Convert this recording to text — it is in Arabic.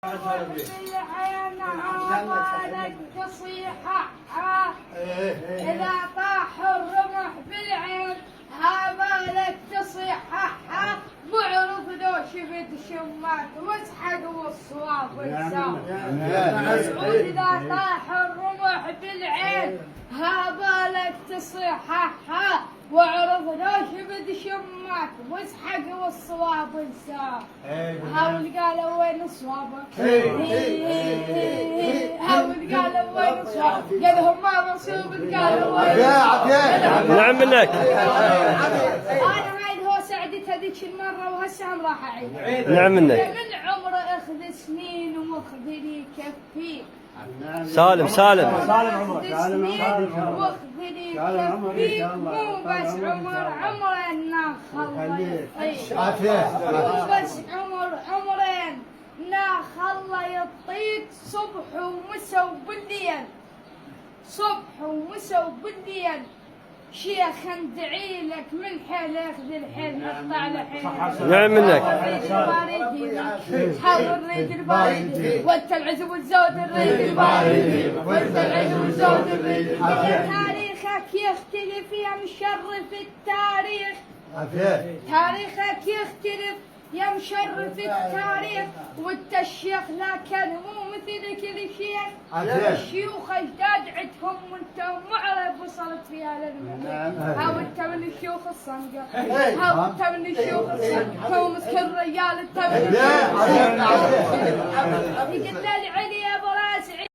بالعين عوالك تصيحة إذا طاح الرمح بالعين هابالك تصيحة بعرف لو شفت شمات واسحق والصواب والساق مسعود إذا طاح الرمح بالعين هابالك تصيحة واعرف لو شفت شمات واسحق والصواب والساق هاول قالوا وين الصواب هاول قالوا وين الصواب قالهم ما مصوب قالوا وين الصواب نعم منك انا عيد هو سعدت هذيك المره وهالسهم راح اعيد نعم منك من عمره اخذ سنين ومخذلي كفي سالم سالم واخذني كفي مو بس عمرين ناخ مو بس عمرين ناخ الله يعطيك صبح ومسا وبالليل صبح ومسا وبالليل شيخ ندعي لك من حيل ياخذ الحيل نقطع الحيل نعم منك حاول الريد الباردي وانت العزو والزود الريد الباردي وانت العزو والزود الريد تاريخك يختلف يا مشرف التاريخ تاريخك يختلف يا مشرف التاريخ وانت الشيخ لكن مو مثل كل شيخ الشيوخ اجداد عندهم وانت معرف وصلت فيها للمدينة ها وانت من الشيوخ الصنقة ها وانت من الشيوخ الصنقة هو مسك الرجال انت من الشيوخ الصنقة يقول العلي